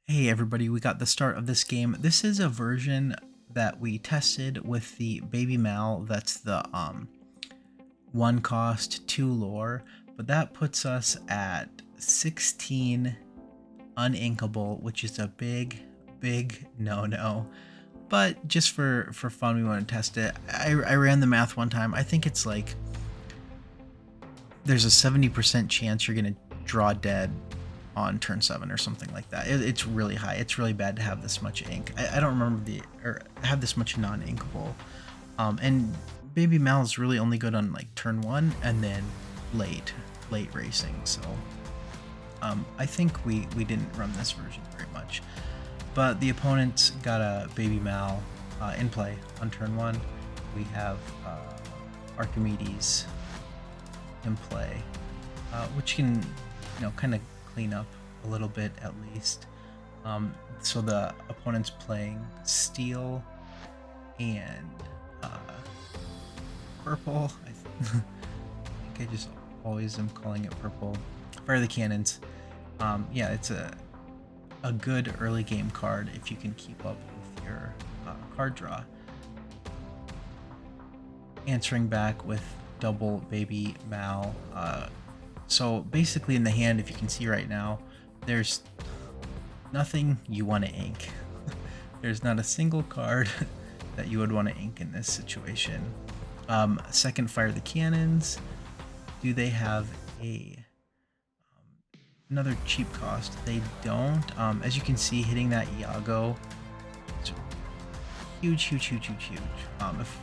Hey everybody, we got the start of this game. This is a version that we tested with the baby Mal. That's the 1 cost, 2 lore, but that puts us at 16 uninkable, which is a big no. But just for fun, we want to test it. I ran the math one time. I think it's like there's a 70% chance you're gonna draw dead on turn 7 or something like that. It's really high. It's really bad to have this much ink. I don't remember or have this much non-inkable. And Baby Mal is really only good on like turn 1 and then late racing. So I think we didn't run this version very much. But the opponents got a Baby Mal in play on turn 1. We have Archimedes in play, which can, kind of clean up a little bit at least. So the opponent's playing steel and purple. I think I just always am calling it purple. Fire the Cannons. Yeah, it's a good early game card if you can keep up with your card draw. Answering back with double Baby Mal. So basically in the hand, if you can see right now, there's nothing you want to ink. There's not a single card that you would want to ink in this situation. Second, Fire the Cannons. Do they have another cheap cost? They don't. As you can see, hitting that Iago, it's huge. If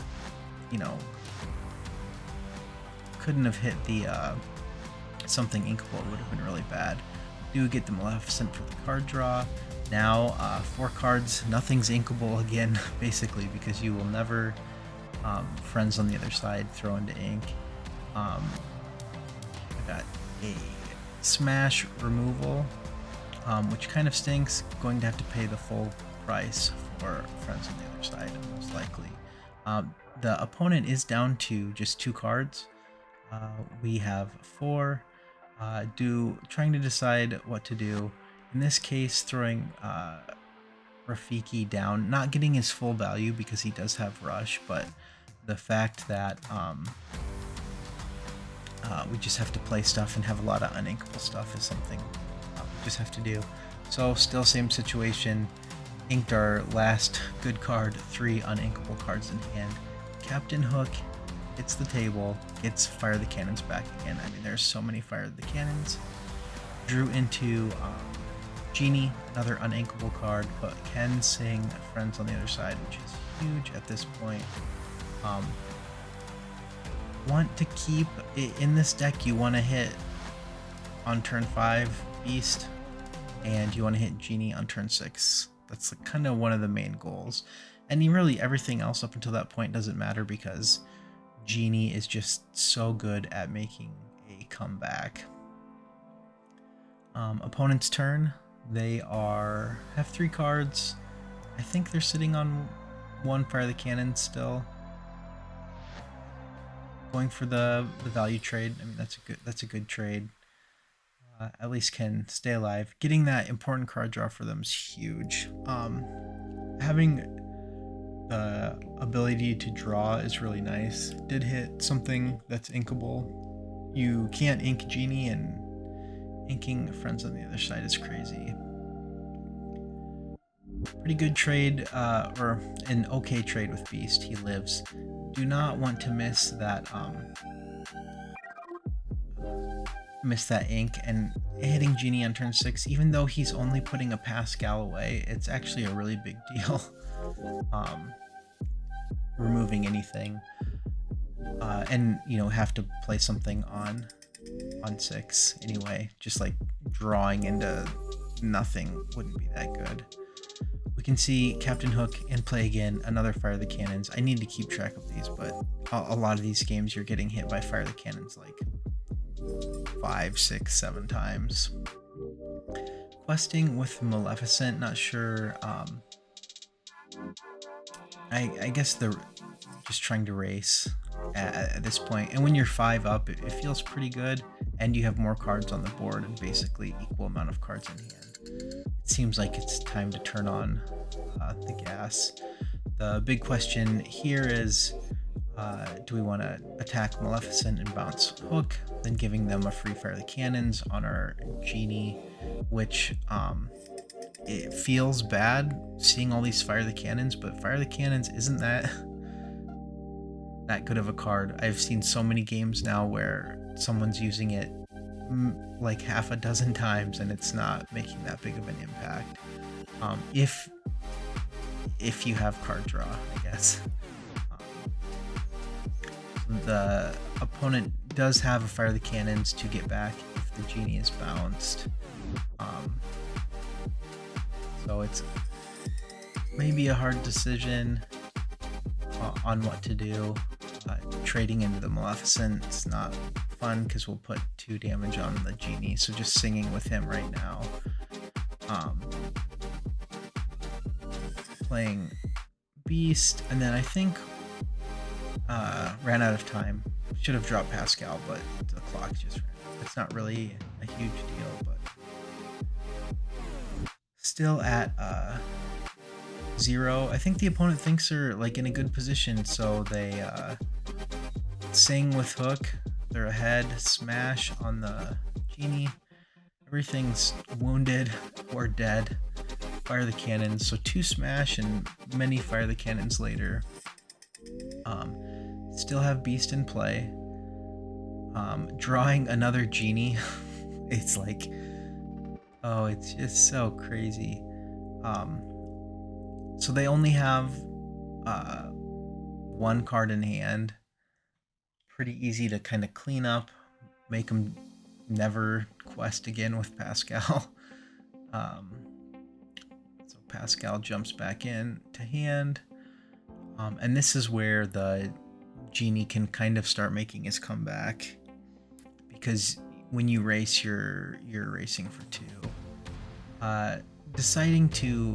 couldn't have hit the something inkable, would have been really bad. Do get the Maleficent for the card draw. Now 4 cards, nothing's inkable again, basically, because you will never friends on the other side throw into ink. I got a smash removal, which kind of stinks. Going to have to pay the full price for friends on the other side, most likely. The opponent is down to just 2 cards. We have 4. Trying to decide what to do. In this case, throwing Rafiki down, not getting his full value because he does have rush, but the fact that we just have to play stuff and have a lot of uninkable stuff is something we just have to do. So still same situation. Inked our last good card, 3 uninkable cards in hand. Captain Hook hits the table, gets Fire the Cannons back again. I mean, there's so many Fire the Cannons. Drew into Genie, another uninkable card, but can sing Friends on the other side, which is huge at this point. Want to keep in this deck, you want to hit on turn 5 Beast, and you want to hit Genie on turn 6. That's kind of one of the main goals. And really everything else up until that point doesn't matter because Genie is just so good at making a comeback. Opponent's turn. They have 3 cards. I think they're sitting on 1 Fire the Cannon still. Going for the value trade. I mean, that's a good trade. At least can stay alive. Getting that important card draw for them is huge. Having the ability to draw is really nice. Did hit something that's inkable. You can't ink Genie, and inking friends on the other side is crazy. Pretty good trade, or an okay trade with Beast. He lives. Do not want to miss that ink, and hitting Genie on turn 6, even though he's only putting a Pascal away, it's actually a really big deal. Removing anything, and have to play something on 6 anyway. Just like drawing into nothing wouldn't be that good. We can see Captain Hook in play again, another Fire the Cannons. I need to keep track of these, but a lot of these games you're getting hit by Fire the Cannons like 5, 6, 7 times. Questing with Maleficent, not sure. I guess they're just trying to race at this point. And when you're 5 up, it feels pretty good, and you have more cards on the board and basically equal amount of cards in hand. it seems like it's time to turn on the gas. The big question here is, do we want to attack Maleficent and bounce Hook, then giving them a free Fire the Cannons on our Genie, which it feels bad seeing all these Fire the Cannons, but Fire the Cannons isn't that good of a card. I've seen so many games now where someone's using it like half a dozen times and it's not making that big of an impact. If you have card draw, I guess. The opponent does have a Fire the Cannons to get back if the Genie is bounced. So it's maybe a hard decision on what to do. Trading into the Maleficent is not fun because we'll put 2 damage on the Genie, so just singing with him right now. Playing Beast, and then I think ran out of time. Should have dropped Pascal, but the clock just ran out. It's not really a huge deal, but still at 0. I think the opponent thinks they're like in a good position, so they sing with Hook. They're ahead, smash on the Genie. Everything's wounded or dead. Fire the Cannons, so 2 smash and many Fire the Cannons later. Still have Beast in play. Drawing another Genie. It's like, oh, it's just so crazy. So they only have 1 card in hand. Pretty easy to kind of clean up, make them never quest again with Pascal. So Pascal jumps back in to hand. And this is where the Genie can kind of start making his comeback, because when you race, you're racing for 2. Deciding to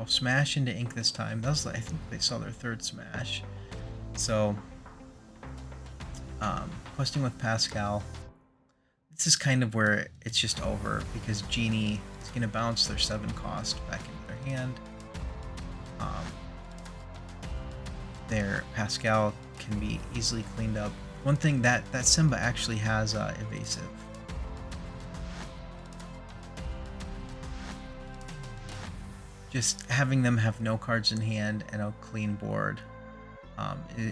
smash into ink this time. That was, I think they saw their 3rd smash. So questing with Pascal. This is kind of where it's just over, because Genie is going to bounce their 7 cost back into their hand. Their Pascal can be easily cleaned up. One thing that Simba actually has evasive. Just having them have no cards in hand and a clean board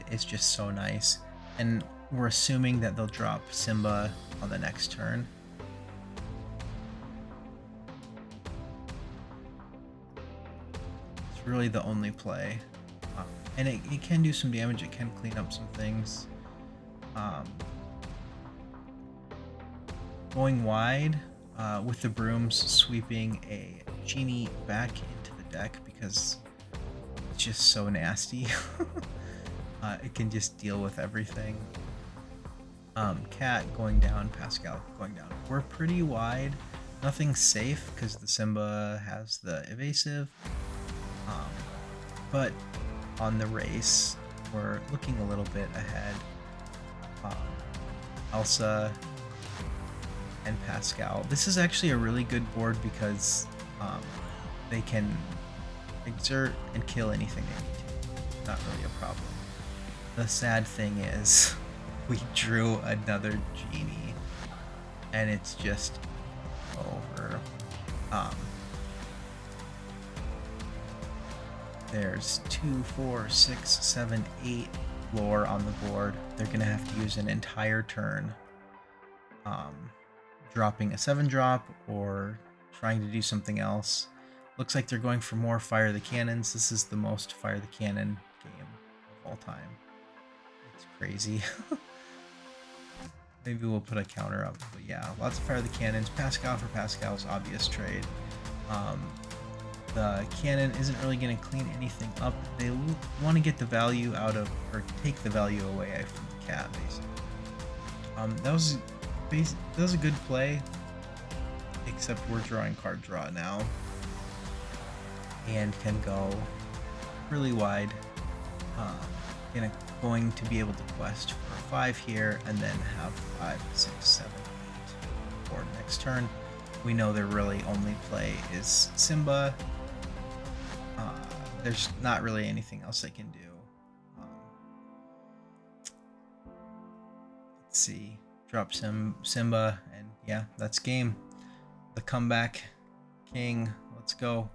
is just so nice. And we're assuming that they'll drop Simba on the next turn. It's really the only play. And it can do some damage, it can clean up some things. Going wide with the brooms, sweeping a Genie back into the deck because it's just so nasty. It can just deal with everything. Cat going down, Pascal going down. We're pretty wide. Nothing safe because the Simba has the evasive. But on the race, we're looking a little bit ahead. Elsa and Pascal. This is actually a really good board because they can exert and kill anything they need to. Not really a problem. The sad thing is we drew another Genie and it's just over. There's 2, 4, 6, 7, 8 lore on the board. They're gonna have to use an entire turn dropping a 7-drop or trying to do something else. Looks like they're going for more Fire the Cannons. This is the most Fire the Cannon game of all time. It's crazy. Maybe we'll put a counter up, but yeah, lots of Fire the Cannons. Pascal for Pascal's obvious trade. The cannon isn't really going to clean anything up. They want to get the value out of, or take the value away from the cat, basically. That was a good play, except we're drawing card draw now, and can go really wide. Going to be able to quest for 5 here, and then have 5, 6, 7, next turn. We know their really only play is Simba. There's not really anything else they can do. Let's see. Drop Simba, and yeah, that's game. The comeback king. Let's go.